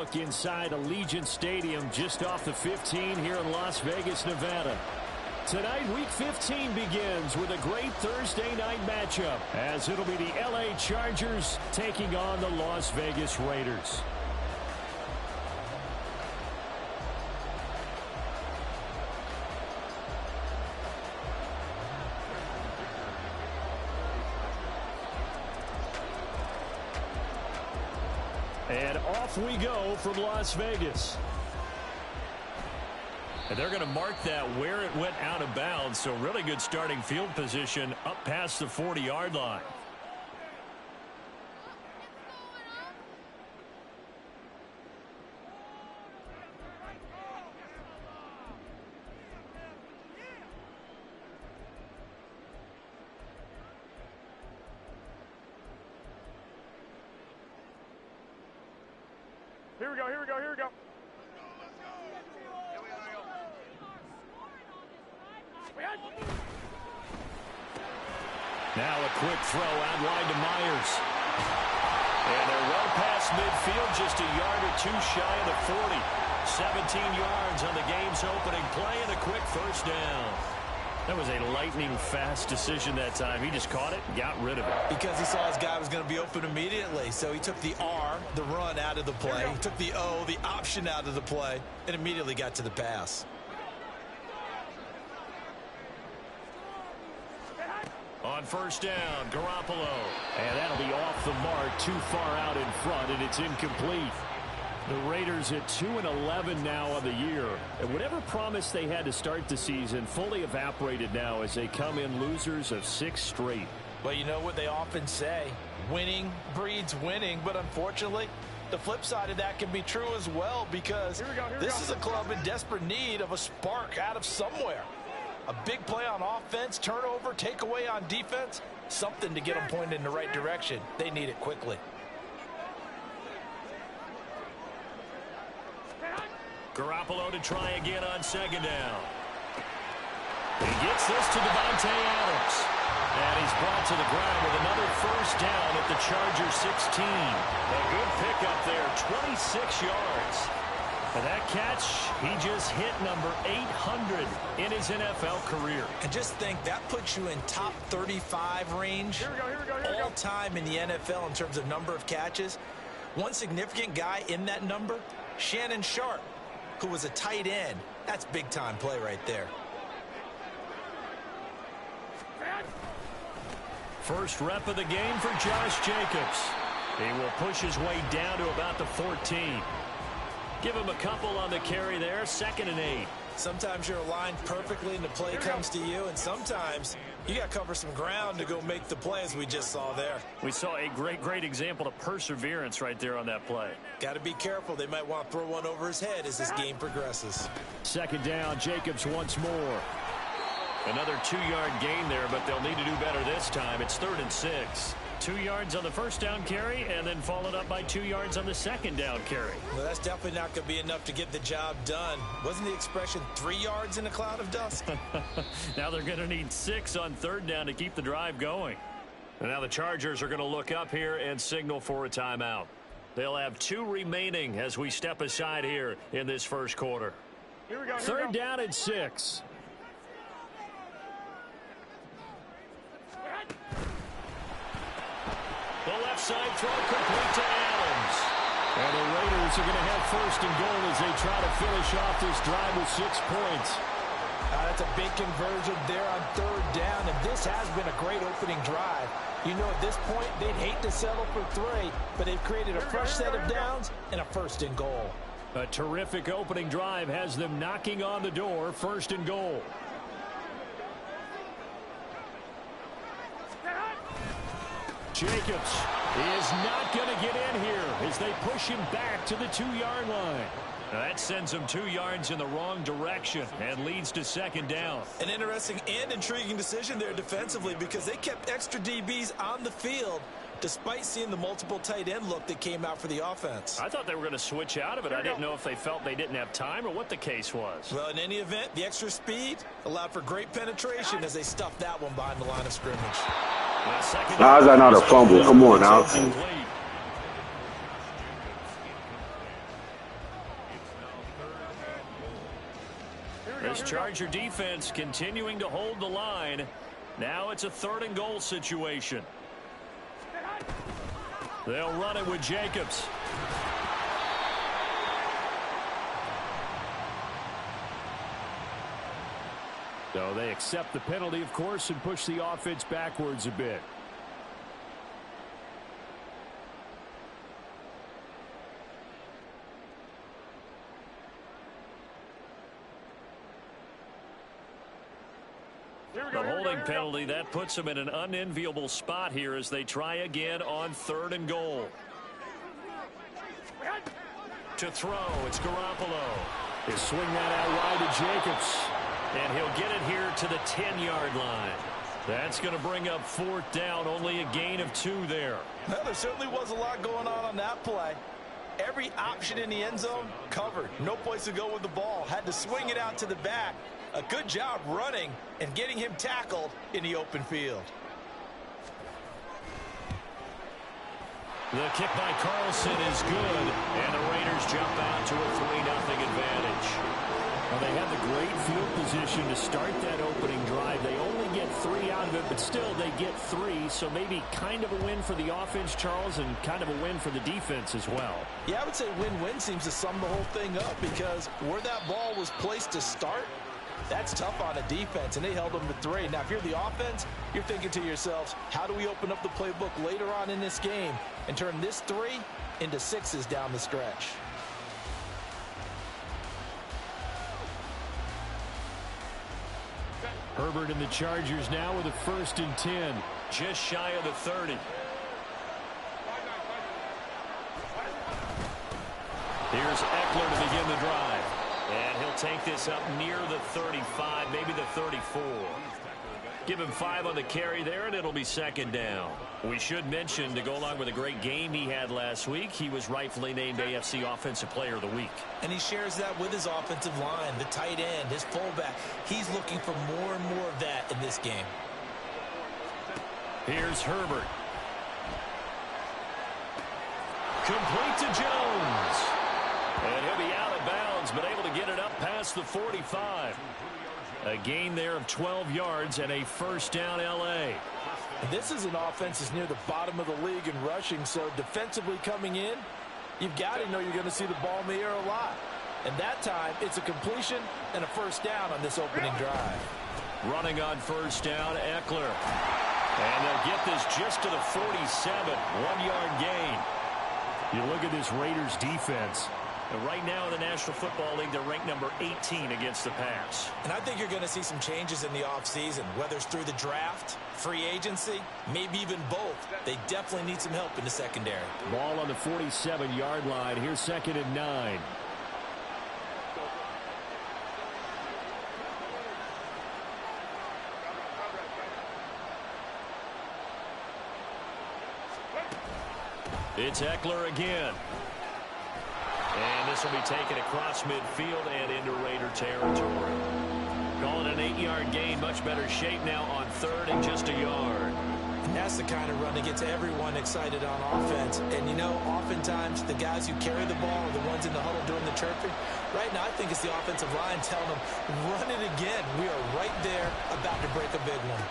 look inside Allegiant Stadium just off the 15 here in Las Vegas, Nevada. Tonight, Week 15 begins with a great Thursday night matchup, as it'll be the LA Chargers taking on the Las Vegas Raiders. And off we go from Las Vegas. And they're going to mark that where it went out of bounds. So really good starting field position up past the 40-yard line. Here we go, here we go, here we go. Now a quick throw out wide to Myers. And they're well past midfield, just a yard or two shy of the 40. 17 yards on the game's opening play and a quick first down. That was a lightning-fast decision that time. He just caught it and got rid of it. Because he saw his guy was going to be open immediately. So he took the R, the run, out of the play. He took the O, the option, out of the play, and immediately got to the pass. On first down, Garoppolo. And that'll be off the mark, too far out in front, and it's incomplete. The Raiders at 2-11 now on the year. And whatever promise they had to start the season fully evaporated now as they come in losers of 6 straight. Well, you know what they often say, winning breeds winning. But unfortunately, the flip side of that can be true as well, because this is a club in desperate need of a spark out of somewhere. A big play on offense, turnover, takeaway on defense, something to get them pointed in the right direction. They need it quickly. Garoppolo to try again on second down. He gets this to Devontae Adams. And he's brought to the ground with another first down at the Chargers 16. A good pickup there, 26 yards. And that catch, he just hit number 800 in his NFL career. And just think, that puts you in top 35 range all time in the NFL in terms of number of catches. One significant guy in that number, Shannon Sharp, who was a tight end. That's big-time play right there. First rep of the game for Josh Jacobs. He will push his way down to about the 14. Give him a couple on the carry there, 2nd and 8. Sometimes you're aligned perfectly and the play comes to you, and sometimes you got to cover some ground to go make the play, as we just saw there. We saw a great example of perseverance right there on that play. Got to be careful. They might want to throw one over his head as this game progresses. 2nd down, Jacobs once more. Another 2-yard gain there, but they'll need to do better this time. It's 3rd and 6. 2 yards on the first down carry, and then followed up by 2 yards on the second down carry. Well, that's definitely not going to be enough to get the job done. Wasn't the expression 3 yards in a cloud of dust? Now they're going to need 6 on 3rd down to keep the drive going. And now the Chargers are going to look up here and signal for a timeout. They'll have 2 remaining as we step aside here in this first quarter. Here we go. 3rd down and 6. The left side throw complete to Adams. And the Raiders are going to have 1st and goal as they try to finish off this drive with 6 points. That's a big conversion there on 3rd down, and this has been a great opening drive. You know, at this point, they'd hate to settle for 3, but they've created a fresh set of downs and a 1st and goal. A terrific opening drive has them knocking on the door, 1st and goal. Jacobs is not going to get in here as they push him back to the 2-yard line. Now that sends him 2 yards in the wrong direction and leads to 2nd down. An interesting and intriguing decision there defensively, because they kept extra DBs on the field despite seeing the multiple tight end look that came out for the offense. I thought they were going to switch out of it. I didn't know if they felt they didn't have time or what the case was. Well, in any event, the extra speed allowed for great penetration as they stuffed that one behind the line of scrimmage. How's that not a fumble? Come on now. This Charger defense continuing to hold the line. Now it's a 3rd and goal situation. They'll run it with Jacobs. So they accept the penalty, of course, and push the offense backwards a bit. The holding penalty, that puts them in an unenviable spot here as they try again on 3rd and goal. To throw, it's Garoppolo. He'll swing that out wide to Jacobs. And he'll get it here to the 10-yard line. That's going to bring up 4th down, only a gain of 2 there. Well, there certainly was a lot going on that play. Every option in the end zone covered. No place to go with the ball. Had to swing it out to the back. A good job running and getting him tackled in the open field. The kick by Carlson is good, and the Raiders jump out to a 3-0 advantage. Well, they have the great field position to start that opening drive. They only get 3 out of it, but still they get 3, so maybe kind of a win for the offense, Charles, and kind of a win for the defense as well. Yeah, I would say win-win seems to sum the whole thing up because where that ball was placed to start, that's tough on a defense, and they held them to 3. Now, if you're the offense, you're thinking to yourselves, how do we open up the playbook later on in this game and turn this 3 into 6s down the stretch? Herbert and the Chargers now with a 1st and 10, just shy of the 30. Here's Eckler to begin the drive. And he'll take this up near the 35, maybe the 34. Give him 5 on the carry there, and it'll be 2nd down. We should mention, to go along with a great game he had last week, he was rightfully named AFC Offensive Player of the Week. And he shares that with his offensive line, the tight end, his fullback. He's looking for more and more of that in this game. Here's Herbert. Complete to Jones. And he'll be out of bounds, but able to get it up past the 45. A gain there of 12 yards and a 1st down L.A. This is an offense that's near the bottom of the league in rushing, so defensively coming in, you've got to know you're going to see the ball in the air a lot. And that time, it's a completion and a 1st down on this opening drive. Running on 1st down, Eckler. And they'll get this just to the 47, 1-yard gain. You look at this Raiders defense. And right now in the National Football League, they're ranked number 18 against the pass. And I think you're going to see some changes in the offseason, whether it's through the draft, free agency, maybe even both. They definitely need some help in the secondary. Ball on the 47-yard line. Here's 2nd and 9. It's Eckler again. And this will be taken across midfield and into Raider territory. Calling an 8-yard gain, much better shape now on 3rd and just a yard. And that's the kind of run that gets everyone excited on offense. And, you know, oftentimes the guys who carry the ball are the ones in the huddle doing the chirping. Right now, I think it's the offensive line telling them, run it again. We are right there about to break a big one.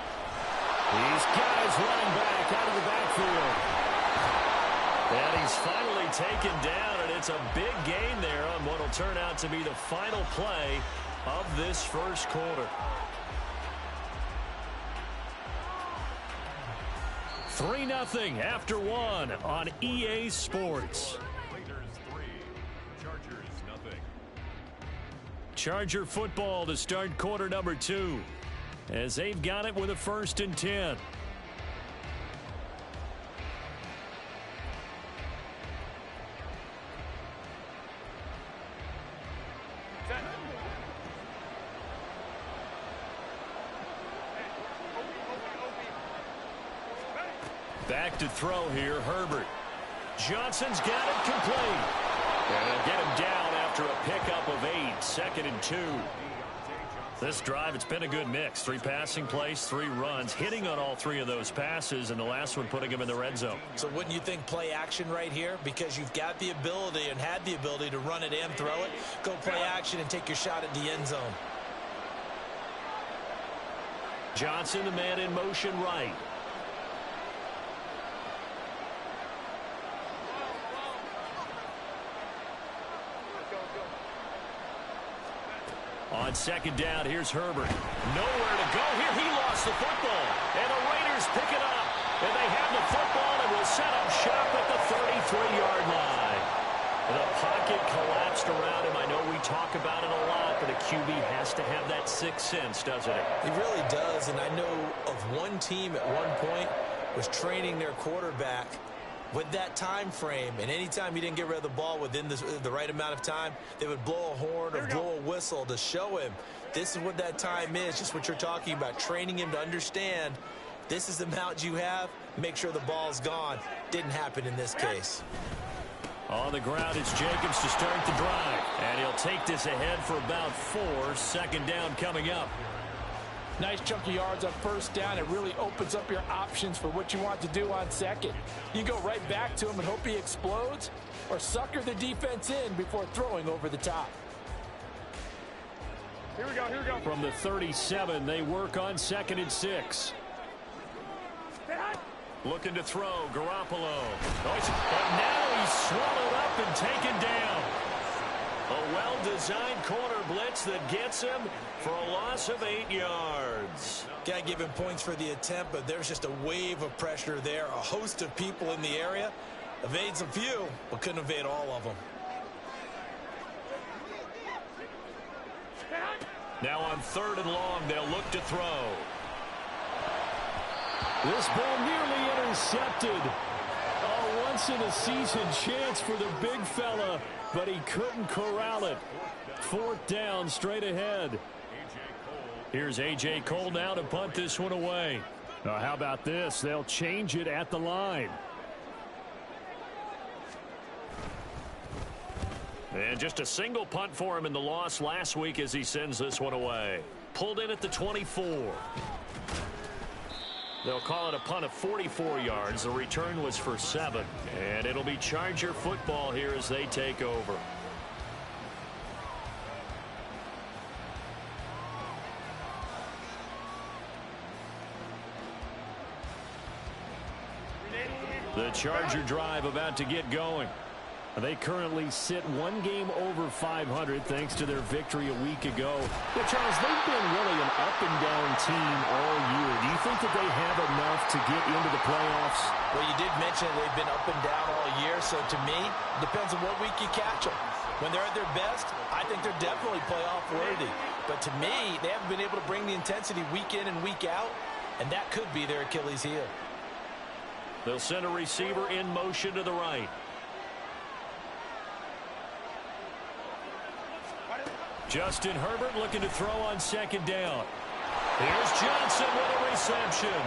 These guys running back out of the backfield. And he's finally taken down, and it's a big gain there on what will turn out to be the final play of this 1st quarter. 3-0 after 1 on EA Sports. Charger football to start quarter number 2 as they've got it with a 1st and 10. Back to throw here, Herbert. Johnson's got it complete. And they'll get him down after a pickup of 8, 2nd and 2. This drive, it's been a good mix. 3 passing plays, 3 runs, hitting on all 3 of those passes, and the last one putting him in the red zone. So wouldn't you think play action right here? Because you've got the ability and had the ability to run it and throw it. Go play action and take your shot at the end zone. Johnson, the man in motion right. On second down, here's Herbert. Nowhere to go here. He lost the football. And the Raiders pick it up. And they have the football and will set up shop at the 33-yard line. The pocket collapsed around him. I know we talk about it a lot, but a QB has to have that sixth sense, doesn't it? He really does, and I know of one team at one point was training their quarterback with that time frame, and anytime he didn't get rid of the ball within the right amount of time, they would blow a horn or blow a whistle to show him this is what that time is, just what you're talking about, training him to understand this is the amount you have, make sure the ball's gone. Didn't happen in this case. On the ground, it's Jacobs to start the drive. And he'll take this ahead for about 4. Second down coming up. Nice chunk of yards on first down. It really opens up your options for what you want to do on second. You go right back to him and hope he explodes, or sucker the defense in before throwing over the top. Here we go, here we go. From the 37, they work on 2nd and 6. Looking to throw, Garoppolo. But now he's swallowed up and taken down. A well-designed corner blitz that gets him for a loss of 8 yards. Got to give him points for the attempt, but there's just a wave of pressure there. A host of people in the area. Evades a few, but couldn't evade all of them. Now on 3rd and long, they'll look to throw. This ball nearly intercepted. A once-in-a-season chance for the big fella, but he couldn't corral it. 4th down, straight ahead. Here's A.J. Cole now to punt this one away. How about this? They'll change it at the line. And just a single punt for him in the loss last week as he sends this one away. Pulled in at the 24. They'll call it a punt of 44 yards. The return was for 7. And it'll be Charger football here as they take over. The Charger drive about to get going. They currently sit 1 game over 500 thanks to their victory a week ago. But, Charles, they've been really an up-and-down team all year. Do you think that they have enough to get into the playoffs? Well, you did mention they've been up and down all year, so to me, it depends on what week you catch them. When they're at their best, I think they're definitely playoff worthy. But to me, they haven't been able to bring the intensity week in and week out, and that could be their Achilles heel. They'll send a receiver in motion to the right. Justin Herbert looking to throw on 2nd down. Here's Johnson with a reception.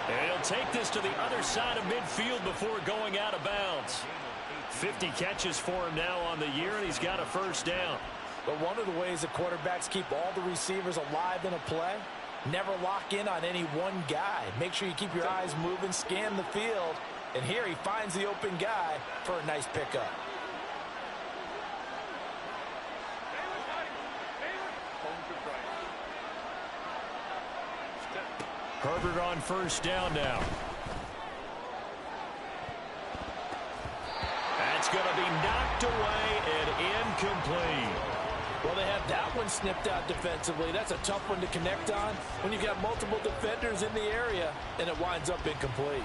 And he'll take this to the other side of midfield before going out of bounds. 50 catches for him now on the year, and he's got a 1st down. But one of the ways that quarterbacks keep all the receivers alive in a play, never lock in on any one guy. Make sure you keep your eyes moving, scan the field, and here he finds the open guy for a nice pickup. Herbert on 1st down now. That's going to be knocked away and incomplete. Well, they had that one snipped out defensively. That's a tough one to connect on when you've got multiple defenders in the area, and it winds up incomplete.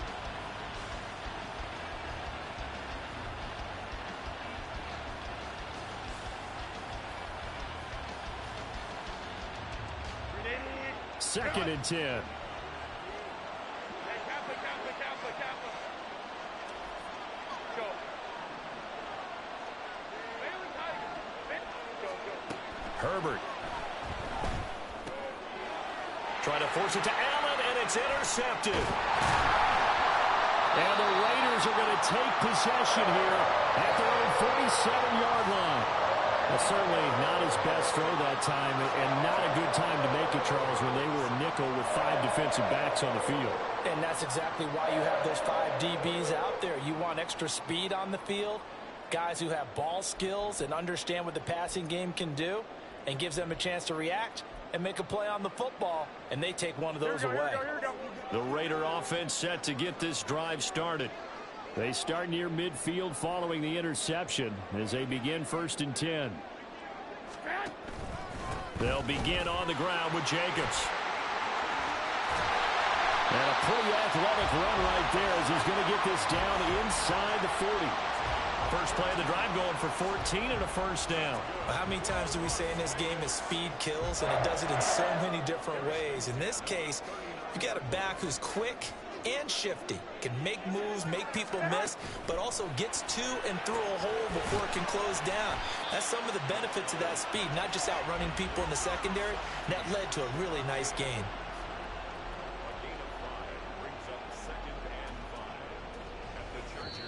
Second and 10. Herbert. Trying to force it to Allen, and it's intercepted. And the Raiders are going to take possession here at their own 47-yard line. Well, certainly not his best throw that time, and not a good time to make it, Charles, when they were a nickel with 5 defensive backs on the field. And that's exactly why you have those 5 DBs out there. You want extra speed on the field, guys who have ball skills and understand what the passing game can do. and gives them a chance to react and make a play on the football, and they take one of those away. The Raider offense set to get this drive started. They start near midfield following the interception as they begin 1st and 10. They'll begin on the ground with Jacobs. And a pretty athletic run right there as he's going to get this down inside the 40. First play of the drive going for 14 and a first down. Well, how many times do we say in this game is speed kills, and it does it in so many different ways. In this case, you got a back who's quick and shifty, can make moves, make people miss, but also gets to and through a hole before it can close down. That's some of the benefits of that speed, not just outrunning people in the secondary. That led to a really nice gain.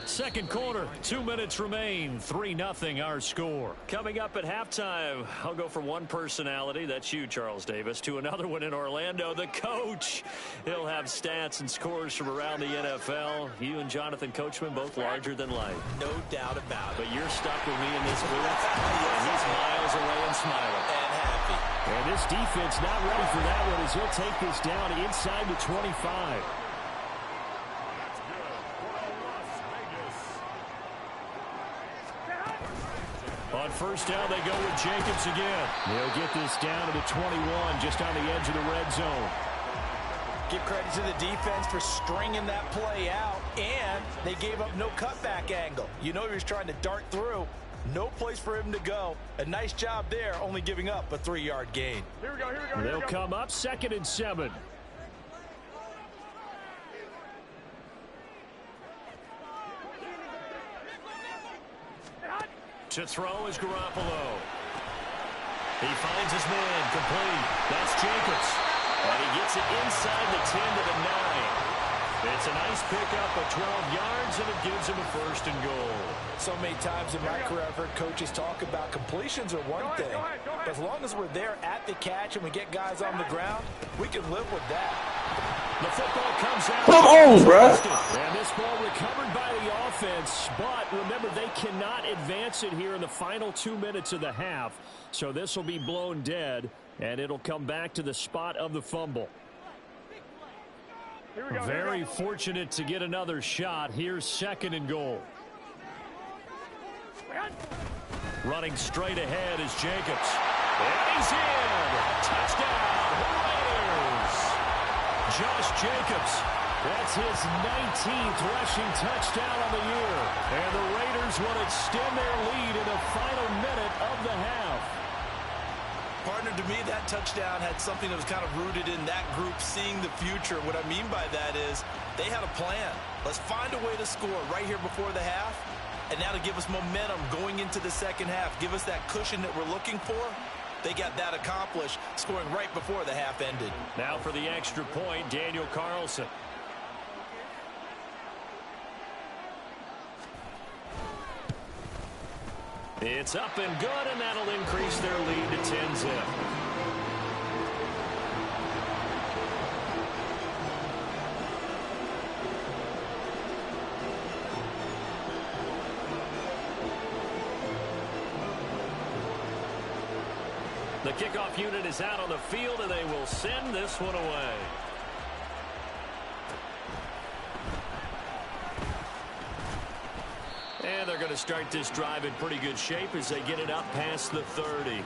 Second quarter, 2 minutes remain, 3-0 our score. Coming up at halftime, I'll go from one personality, that's you, Charles Davis, to another one in Orlando, the coach. He'll have stats and scores from around the NFL. You and Jonathan Coachman, both larger than life. No doubt about it. But you're stuck with me in this booth, and he's miles away and smiling. And happy. And this defense not ready for that one as he'll take this down inside the 25. On first down, they go with Jacobs again. They'll get this down to the 21, just on the edge of the red zone. Give credit to the defense for stringing that play out, and they gave up no cutback angle. You know he was trying to dart through. No place for him to go. A nice job there, only giving up a 3-yard gain. Here we go, here we go, here They'll we go. come up 2nd and 7. To throw is Garoppolo. He finds his man complete. That's Jacobs. And he gets it inside the 10 to the 9. It's a nice pickup of 12 yards, and it gives him a 1st and goal. So many times in my career I've heard coaches talk about completions are one thing. But as long as we're there at the catch and we get guys on the ground, we can live with that. The football comes out. Come on, bro. And this ball recovered by the offense. But remember, they cannot advance it here in the final 2 minutes of the half. So this will be blown dead, and it'll come back to the spot of the fumble. Here we go, Very fortunate to get another shot. Here's 2nd and goal. Running straight ahead is Jacobs. And he's in. Touchdown, Raiders. Josh Jacobs. That's his 19th rushing touchdown on the year. And the Raiders will extend their lead in the final minute of the half. Partner, to me, that touchdown had something that was kind of rooted in that group seeing the future. What I mean by that is they had a plan. Let's find a way to score right here before the half. And now to give us momentum going into the second half, give us that cushion that we're looking for. They got that accomplished, scoring right before the half ended. Now for the extra point, Daniel Carlson. It's up and good, and that'll increase their lead to 10-zip. The kickoff unit is out on the field, and they will send this one away. And they're going to start this drive in pretty good shape as they get it up past the 30.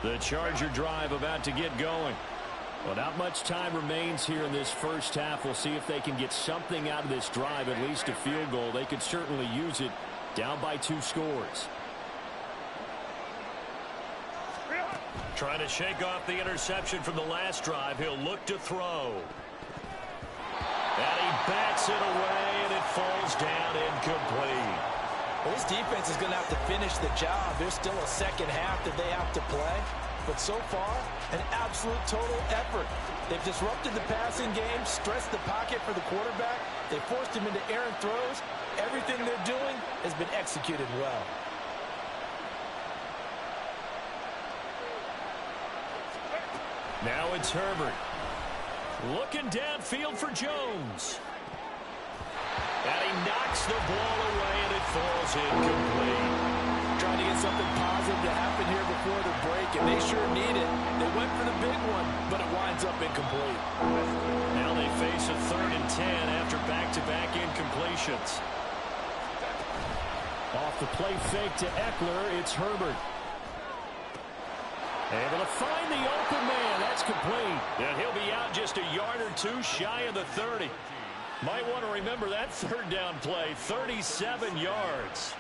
The Charger drive about to get going. Well, not much time remains here in this first half. We'll see if they can get something out of this drive, at least a field goal. They could certainly use it down by 2 scores. Trying to shake off the interception from the last drive. He'll look to throw. And he bats it away, and it falls down incomplete. Well, this defense is going to have to finish the job. There's still a second half that they have to play. But so far, an absolute total effort. They've disrupted the passing game, stressed the pocket for the quarterback. They forced him into errant throws. Everything they're doing has been executed well. Now it's Herbert. Looking downfield for Jones. And he knocks the ball away, and it falls incomplete. Trying to get something positive to happen here before the break, and they sure need it. They went for the big one, but it winds up incomplete. Now they face a 3rd and 10 after back-to-back incompletions. Off the play fake to Eckler, it's Herbert. Able to find the open man. That's complete. And he'll be out just a yard or two shy of the 30. Might want to remember that 3rd down play, 37 yards.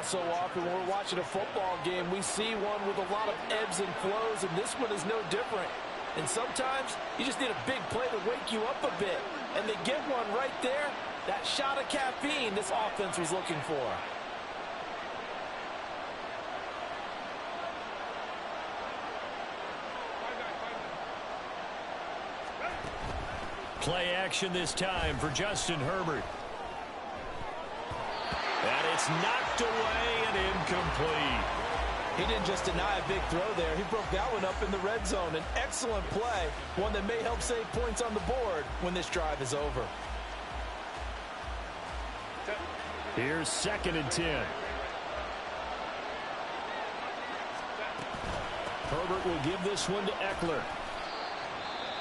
So often when we're watching a football game, we see one with a lot of ebbs and flows, and this one is no different. And sometimes you just need a big play to wake you up a bit. And they get one right there. That shot of caffeine this offense was looking for. Play action this time for Justin Herbert. And it's knocked away and incomplete. He didn't just deny a big throw there. He broke that one up in the red zone. An excellent play, one that may help save points on the board when this drive is over. Here's 2nd and 10. Herbert will give this one to Eckler.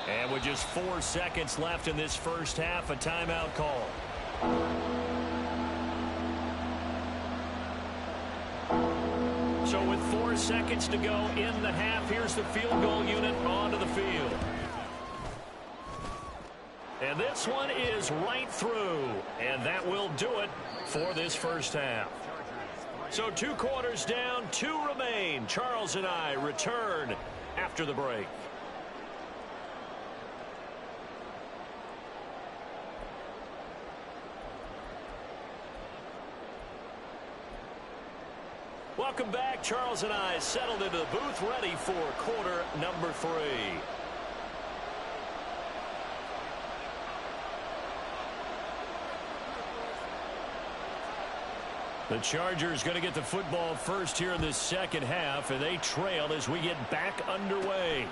And with just 4 seconds left in this first half, a timeout call. So with 4 seconds to go in the half, here's the field goal unit onto the field. And this one is right through. And that will do it for this first half. So 2 quarters down, 2 remain. Charles and I return after the break. Welcome back. Charles and I settled into the booth ready for quarter number 3. The Chargers going to get the football first here in this second half, and they trail as we get back underway.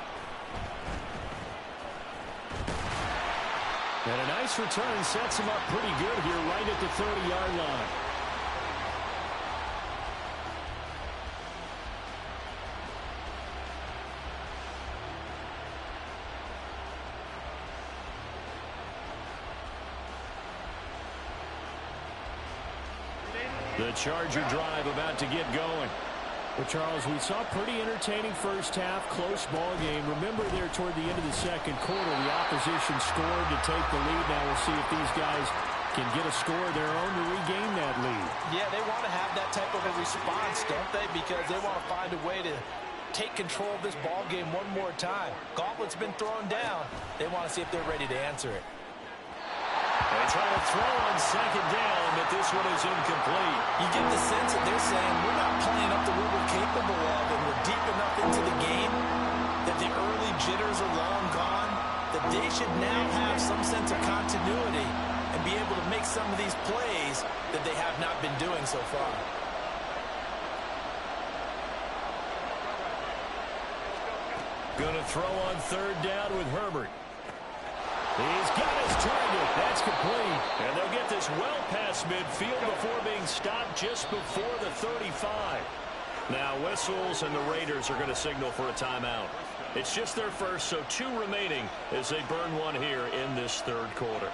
And a nice return sets him up pretty good here right at the 30-yard line. The Charger drive about to get going. Well, Charles, we saw a pretty entertaining first half, close ball game. Remember there toward the end of the second quarter, the opposition scored to take the lead. Now we'll see if these guys can get a score of their own to regain that lead. Yeah, they want to have that type of a response, don't they? Because they want to find a way to take control of this ball game one more time. Gauntlet's been thrown down. They want to see if they're ready to answer it. They try to throw on second down, but this one is incomplete. You get the sense that they're saying we're not playing up to what we're capable of, and we're deep enough into the game that the early jitters are long gone, that they should now have some sense of continuity and be able to make some of these plays that they have not been doing so far. Going to throw on third down with Herbert. He's got his target. That's complete. And they'll get this well past midfield before being stopped just before the 35. Now whistles and the Raiders are going to signal for a timeout. It's just their first, so 2 remaining as they burn one here in this third quarter.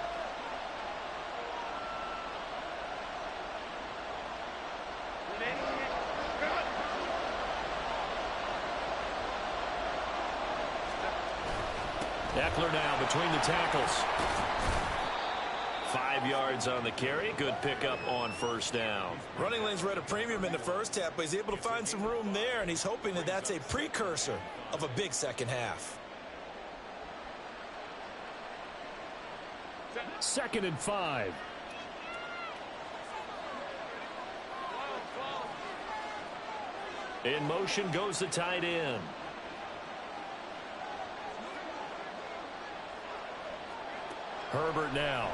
Eckler now between the tackles. 5 yards on the carry. Good pickup on first down. Running lanes were at a premium in the first half, but he's able to find some room there, and he's hoping that that's a precursor of a big second half. 2nd and 5. In motion goes the tight end. Herbert now.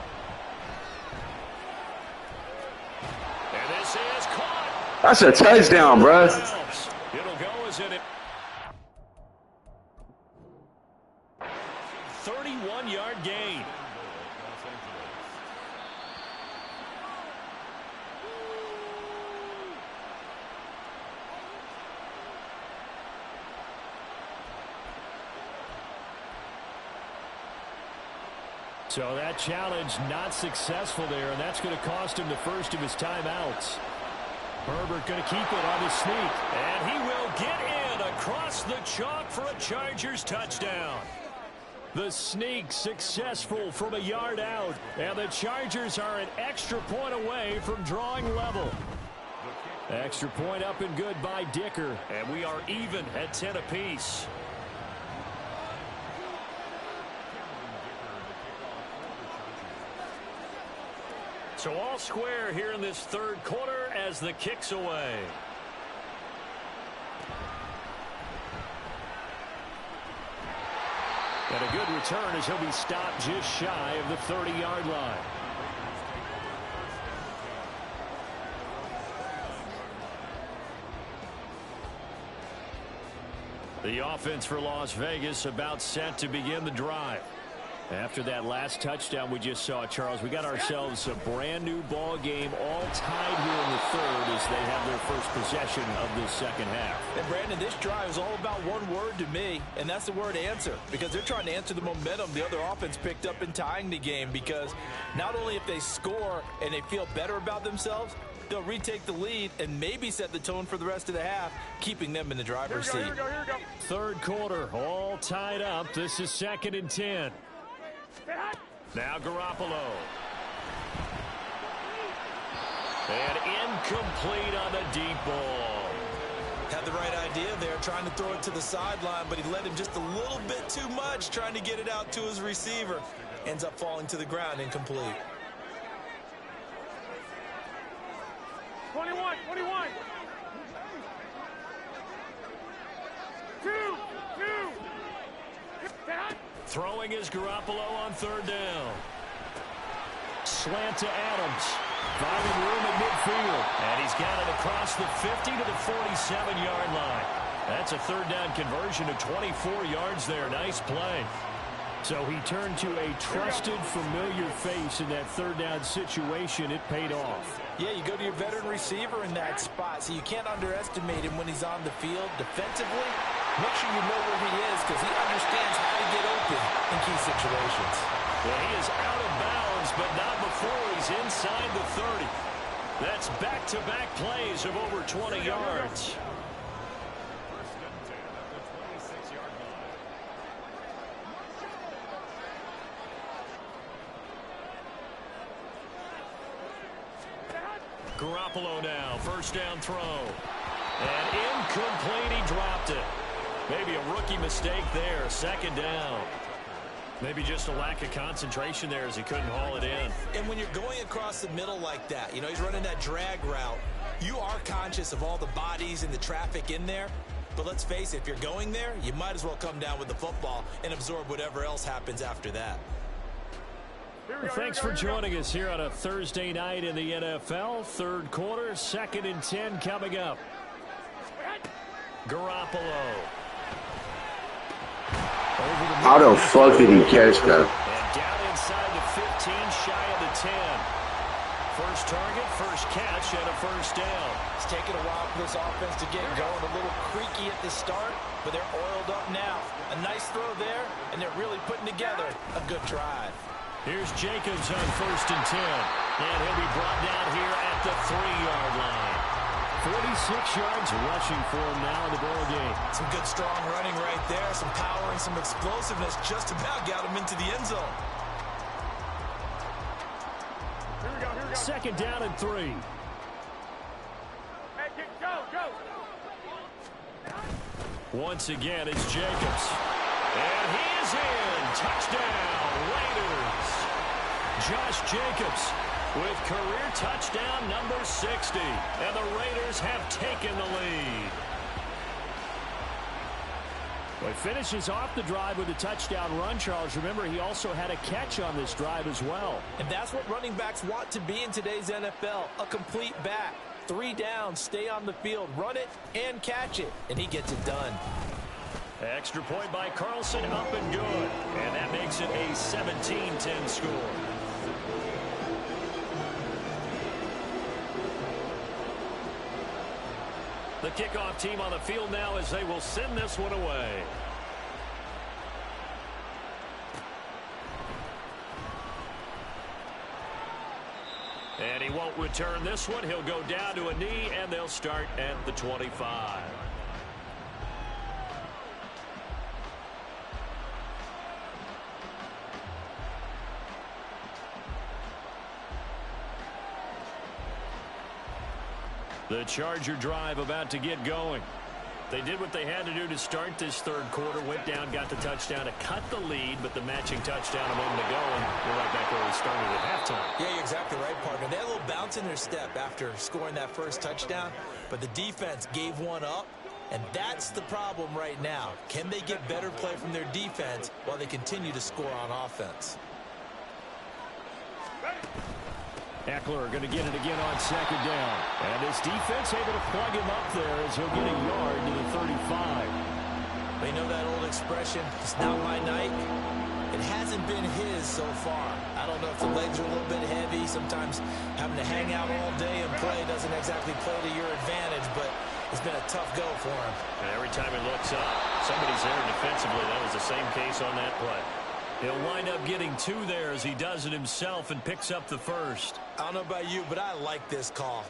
And this is caught. That's a touchdown, bro. It'll go as it. So that challenge not successful there, and that's going to cost him the first of his timeouts. Herbert going to keep it on the sneak. And he will get in across the chalk for a Chargers touchdown. The sneak successful from a yard out. And the Chargers are an extra point away from drawing level. Extra point up and good by Dicker. And we are even at 10 apiece. So all square here in this third quarter as the kick's away. And a good return as he'll be stopped just shy of the 30-yard line. The offense for Las Vegas about set to begin the drive. After that last touchdown we just saw, Charles, we got ourselves a brand new ball game, all tied here in the third as they have their first possession of this second half. And Brandon, this drive is all about one word to me, and that's the word answer, because they're trying to answer the momentum the other offense picked up in tying the game, because not only if they score and they feel better about themselves, they'll retake the lead and maybe set the tone for the rest of the half, keeping them in the driver's seat. Here we go. Third quarter, all tied up. This is 2nd and 10. Now Garoppolo. And incomplete on the deep ball. Had the right idea there, trying to throw it to the sideline, but he let him just a little bit too much, trying to get it out to his receiver. Ends up falling to the ground, incomplete. 21. 2. Throwing is Garoppolo on third down. Slant to Adams. Finding room at midfield. And he's got it across the 50 to the 47-yard line. That's a third down conversion of 24 yards there. Nice play. So he turned to a trusted, familiar face in that third down situation. It paid off. Yeah, you go to your veteran receiver in that spot, so you can't underestimate him when he's on the field defensively. Make sure you know where he is, because he understands how to get open in key situations. Well, he is out of bounds, but not before he's inside the 30. That's back-to-back plays of over 20 yards. Garoppolo now, first down throw. And incomplete, he dropped it. Maybe a rookie mistake there, second down. Maybe just a lack of concentration there as he couldn't haul it in. And when you're going across the middle like that, you know, he's running that drag route, you are conscious of all the bodies and the traffic in there. But let's face it, if you're going there, you might as well come down with the football and absorb whatever else happens after that. Well, thanks for joining us here on a Thursday night in the NFL. Third quarter, 2nd and 10 coming up. Garoppolo. How the fuck did he catch that? And down inside the 15, shy of the 10. First target, first catch, and a first down. It's taken a while for this offense to get going. A little creaky at the start, but they're oiled up now. A nice throw there, and they're really putting together a good drive. Here's Jacobs on first and 10. And he'll be brought down here at the 3-yard line. 46 yards rushing for him now in the ball game. Some good strong running right there. Some power and some explosiveness just about got him into the end zone. Here we go. 2nd down and 3. Hey, go. Once again, it's Jacobs. And he is in. Touchdown, Raiders. Josh Jacobs with career touchdown number 60. And the Raiders have taken the lead. Well, he finishes off the drive with a touchdown run, Charles. Remember, he also had a catch on this drive as well. And that's what running backs want to be in today's NFL, a complete back. 3 downs, stay on the field, run it, and catch it. And he gets it done. Extra point by Carlson, up and good. And that makes it a 17-10 score. The kickoff team on the field now as they will send this one away. he won't return this one. He'll go down to a knee, and they'll start at the 25. The Charger drive about to get going. They did what they had to do to start this third quarter. Went down, got the touchdown to cut the lead, but the matching touchdown a moment ago, and we're right back where we started at halftime. Yeah, you're exactly right, partner. They had a little bounce in their step after scoring that first touchdown, but the defense gave one up, and that's the problem right now. Can they get better play from their defense while they continue to score on offense? Eckler going to get it again on second down. And his defense able to plug him up there as he'll get a yard to the 35. They know that old expression, it's not my night. It hasn't been his so far. I don't know if the legs are a little bit heavy. Sometimes having to hang out all day and play doesn't exactly play to your advantage, but it's been a tough go for him. And every time he looks up, somebody's there defensively. That was the same case on that play. He'll wind up getting two there as he does it himself and picks up the first. I don't know about you, but I like this call.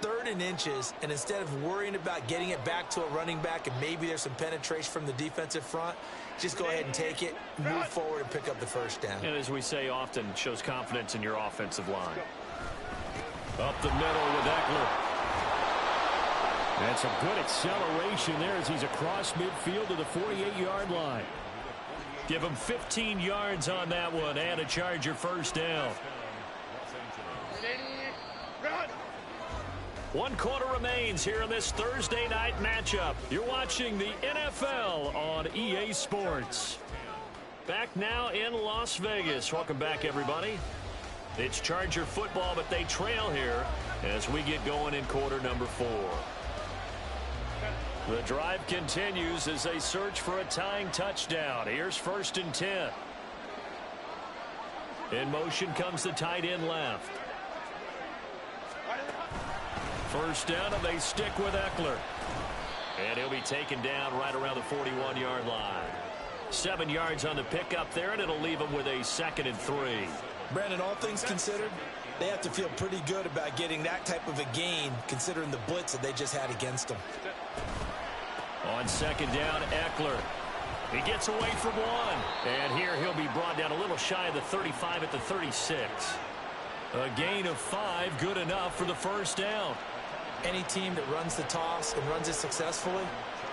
3rd and inches, and instead of worrying about getting it back to a running back and maybe there's some penetration from the defensive front, just go ahead and take it, move forward, and pick up the first down. And as we say often, shows confidence in your offensive line. Up the middle with Eckler. That's a good acceleration there as he's across midfield to the 48-yard line. Give him 15 yards on that one and a Charger first down. 1 quarter remains here in this Thursday night matchup. You're watching the NFL on EA Sports. Back now in Las Vegas. Welcome back, everybody. It's Charger football, but they trail here as we get going in quarter number 4. The drive continues as they search for a tying touchdown. Here's 1st and 10. In motion comes the tight end left. First down, and they stick with Eckler. And he'll be taken down right around the 41-yard line. 7 yards on the pickup there, and it'll leave him with a 2nd and 3. Brandon, all things considered, they have to feel pretty good about getting that type of a gain considering the blitz that they just had against them. On 2nd down, Eckler. He gets away from one. And here he'll be brought down a little shy of the 35 at the 36. A gain of 5, good enough for the first down. Any team that runs the toss and runs it successfully,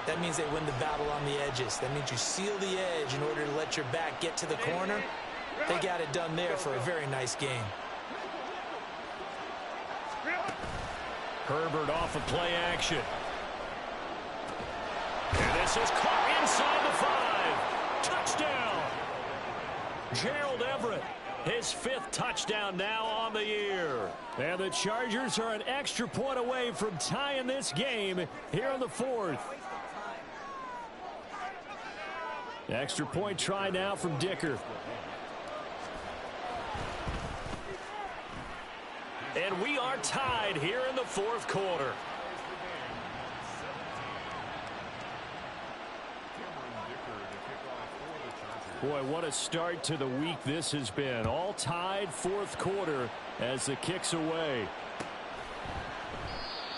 that means they win the battle on the edges. That means you seal the edge in order to let your back get to the corner. They got it done there for a very nice game. Herbert off of play action. And this is caught inside the 5. Touchdown. Gerald Everett. His 5th touchdown now on the year. And the Chargers are an extra point away from tying this game here in the 4th. Extra point try now from Dicker. And we are tied here in the 4th quarter. Boy, what a start to the week this has been. All tied 4th quarter as the kick's away.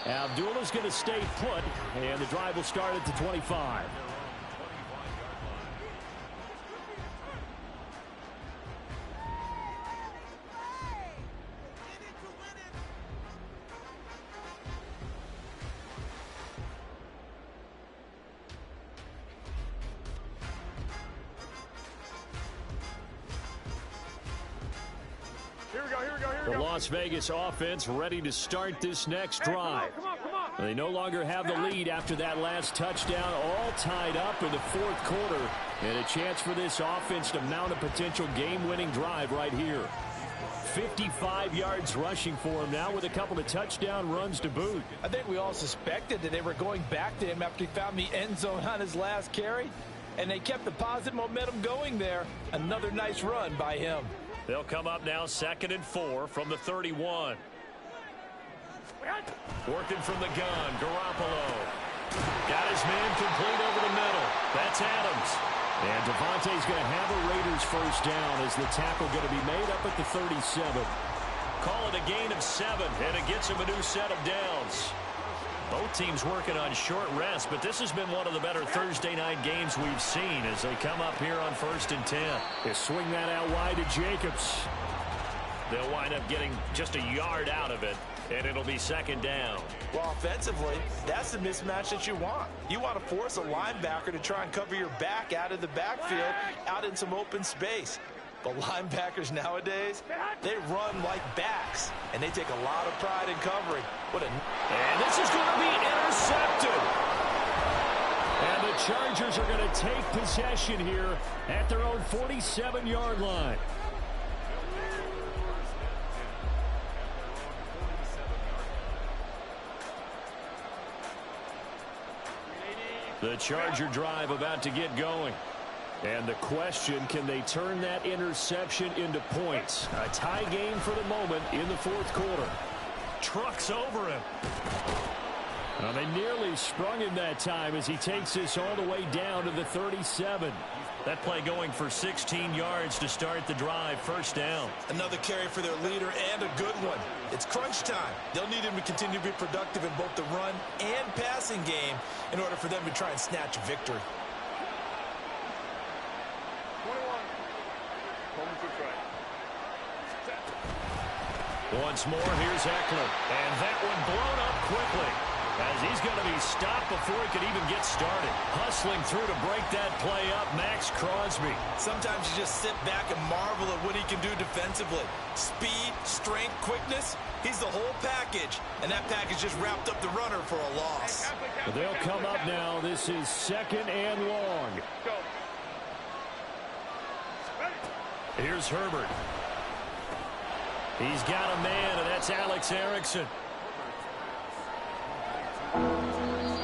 Abdullah's going to stay put, and the drive will start at the 25. The Las Vegas offense ready to start this next drive. They no longer have the lead after that last touchdown, all tied up in the 4th quarter. And a chance for this offense to mount a potential game-winning drive right here. 55 yards rushing for him now with a couple of touchdown runs to boot. I think we all suspected that they were going back to him after he found the end zone on his last carry. And they kept the positive momentum going there. Another nice run by him. They'll come up now 2nd and 4 from the 31. Working from the gun, Garoppolo. Got his man complete over the middle. That's Adams. And Devontae's going to have a Raiders first down as the tackle going to be made up at the 37. Call it a gain of 7, and it gets him a new set of downs. Both teams working on short rest, but this has been one of the better Thursday night games we've seen as they come up here on 1st and 10. They swing that out wide to Jacobs. They'll wind up getting just a yard out of it, and it'll be 2nd down. Well, offensively, that's the mismatch that you want. You want to force a linebacker to try and cover your back out of the backfield, out in some open space. But linebackers nowadays, they run like backs, and they take a lot of pride in covering. And this is going to be intercepted. And the Chargers are going to take possession here at their own 47-yard line. The Charger drive about to get going. And the question, can they turn that interception into points? A tie game for the moment in the 4th quarter. Trucks over him. Well, they nearly sprung him that time as he takes this all the way down to the 37. That play going for 16 yards to start the drive. 1st down. Another carry for their leader and a good one. It's crunch time. They'll need him to continue to be productive in both the run and passing game in order for them to try and snatch a victory. 21. Home to try. Once more, here's Eckler. And that one blown up quickly as he's going to be stopped before he could even get started. Hustling through to break that play up, Max Crosby. Sometimes you just sit back and marvel at what he can do defensively. Speed, strength, quickness. He's the whole package, and that package just wrapped up the runner for a loss. But they'll come up now. This is 2nd and long. Go. Here's Herbert. He's got a man, and that's Alex Erickson.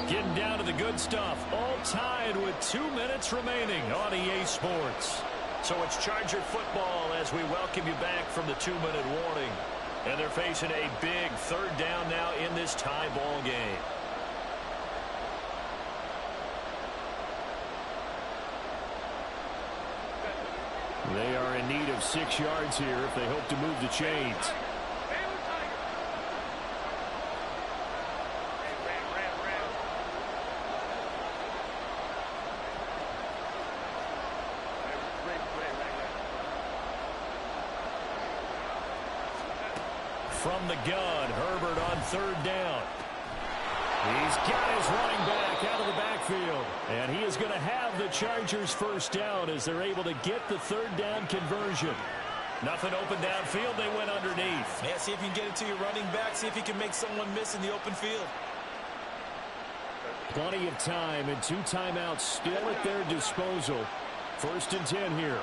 Getting down to the good stuff. All tied with 2 minutes remaining on EA Sports. So it's Charger football as we welcome you back from the 2-minute warning. And they're facing a big 3rd down now in this tie ball game. They are in need of 6 yards here if they hope to move the chains. From the gun, Herbert on 3rd down. He's got his running back out of the backfield. And he is going to have the Chargers 1st down as they're able to get the 3rd down conversion. Nothing open downfield. They went underneath. Yeah, see if you can get it to your running back. See if you can make someone miss in the open field. Plenty of time and 2 timeouts still at their disposal. 1st and 10 here.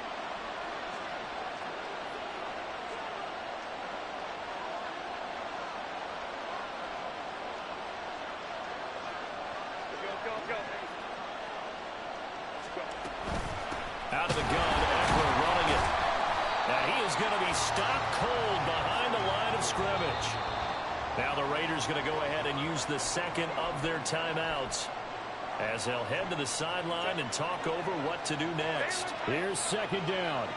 Out of the gun, Eckler running it. Now he is going to be stopped cold behind the line of scrimmage. Now the Raiders going to go ahead and use the 2nd of their timeouts as they'll head to the sideline and talk over what to do next. Here's 2nd down.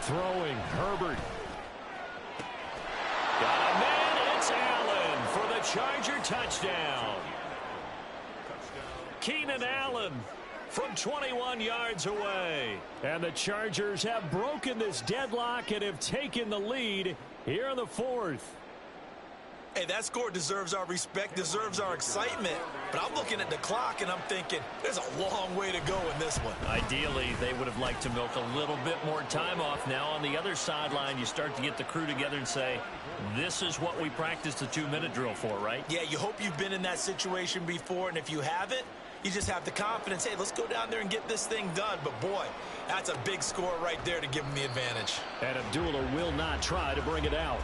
Throwing, Herbert. Got a man, it's Allen for the Charger touchdown. Keenan Allen from 21 yards away. And the Chargers have broken this deadlock and have taken the lead here in the 4th. Hey, that score deserves our respect, deserves our excitement. But I'm looking at the clock, and I'm thinking there's a long way to go in this one. Ideally, they would have liked to milk a little bit more time off. Now, on the other sideline, you start to get the crew together and say, this is what we practiced the 2-minute drill for, right? Yeah, you hope you've been in that situation before, and if you haven't, you just have the confidence, hey, let's go down there and get this thing done. But, boy, that's a big score right there to give them the advantage. And Abdullah will not try to bring it out.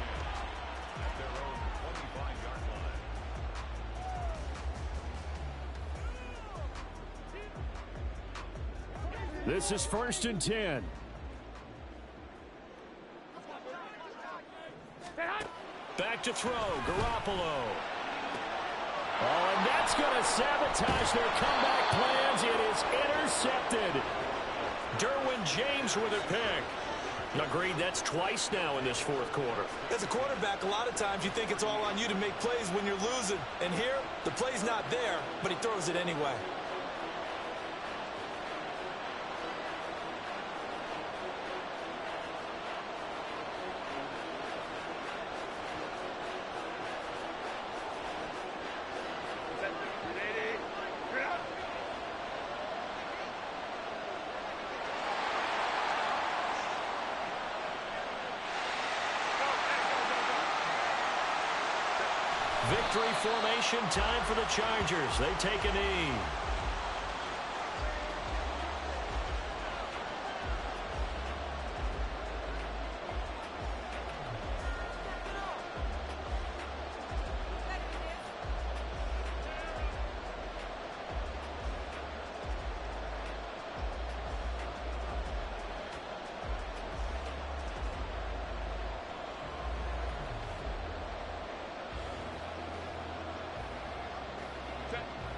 This is 1st and 10. to throw. Garoppolo. Oh, and that's going to sabotage their comeback plans. It is intercepted. Derwin James with a pick. Agreed, that's twice now in this fourth quarter. As a quarterback, a lot of times you think it's all on you to make plays when you're losing. And here, the play's not there, but he throws it anyway. Victory formation, time for the Chargers. They take a knee.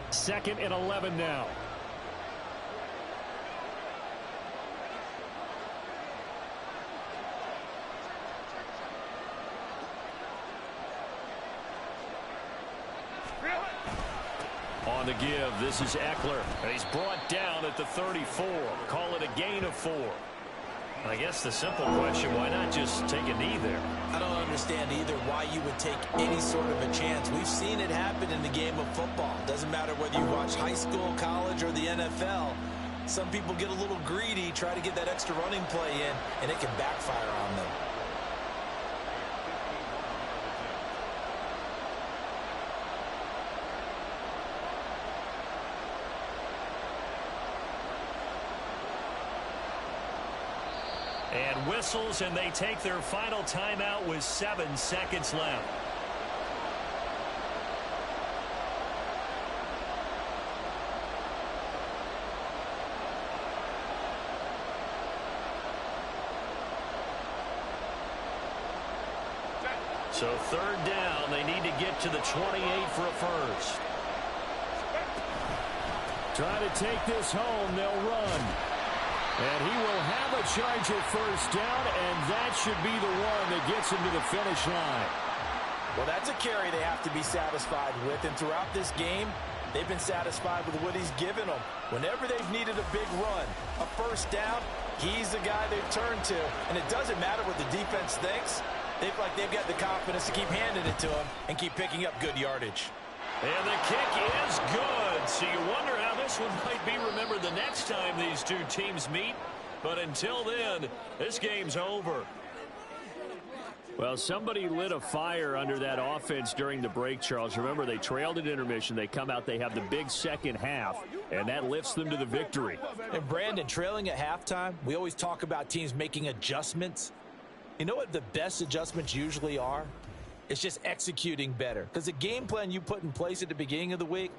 Second and 11 now. On the give, this is Eckler. And he's brought down at the 34. Call it a gain of 4. I guess the simple question, why not just take a knee there? I don't understand either why you would take any sort of a chance. We've seen it happen in the game of football. Doesn't matter whether you watch high school, college, or the NFL. Some people get a little greedy, try to get that extra running play in, and it can backfire on them. And whistles, and they take their final timeout with 7 seconds left. So third down, they need to get to the 28 for a first. Try to take this home, they'll run. And he will have a Charger first down, and that should be the one that gets him to the finish line. Well, that's a carry they have to be satisfied with, and throughout this game, they've been satisfied with what he's given them. Whenever they've needed a big run, a first down, he's the guy they've turned to. And it doesn't matter what the defense thinks. They've got the confidence to keep handing it to him and keep picking up good yardage. And the kick is good. So you wonder how this one might be remembered the next time these two teams meet. But until then, this game's over. Well, somebody lit a fire under that offense during the break, Charles. Remember, they trailed at intermission. They come out, they have the big second half, and that lifts them to the victory. And Brandon, trailing at halftime, we always talk about teams making adjustments. You know what the best adjustments usually are? It's just executing better. Because the game plan you put in place at the beginning of the week,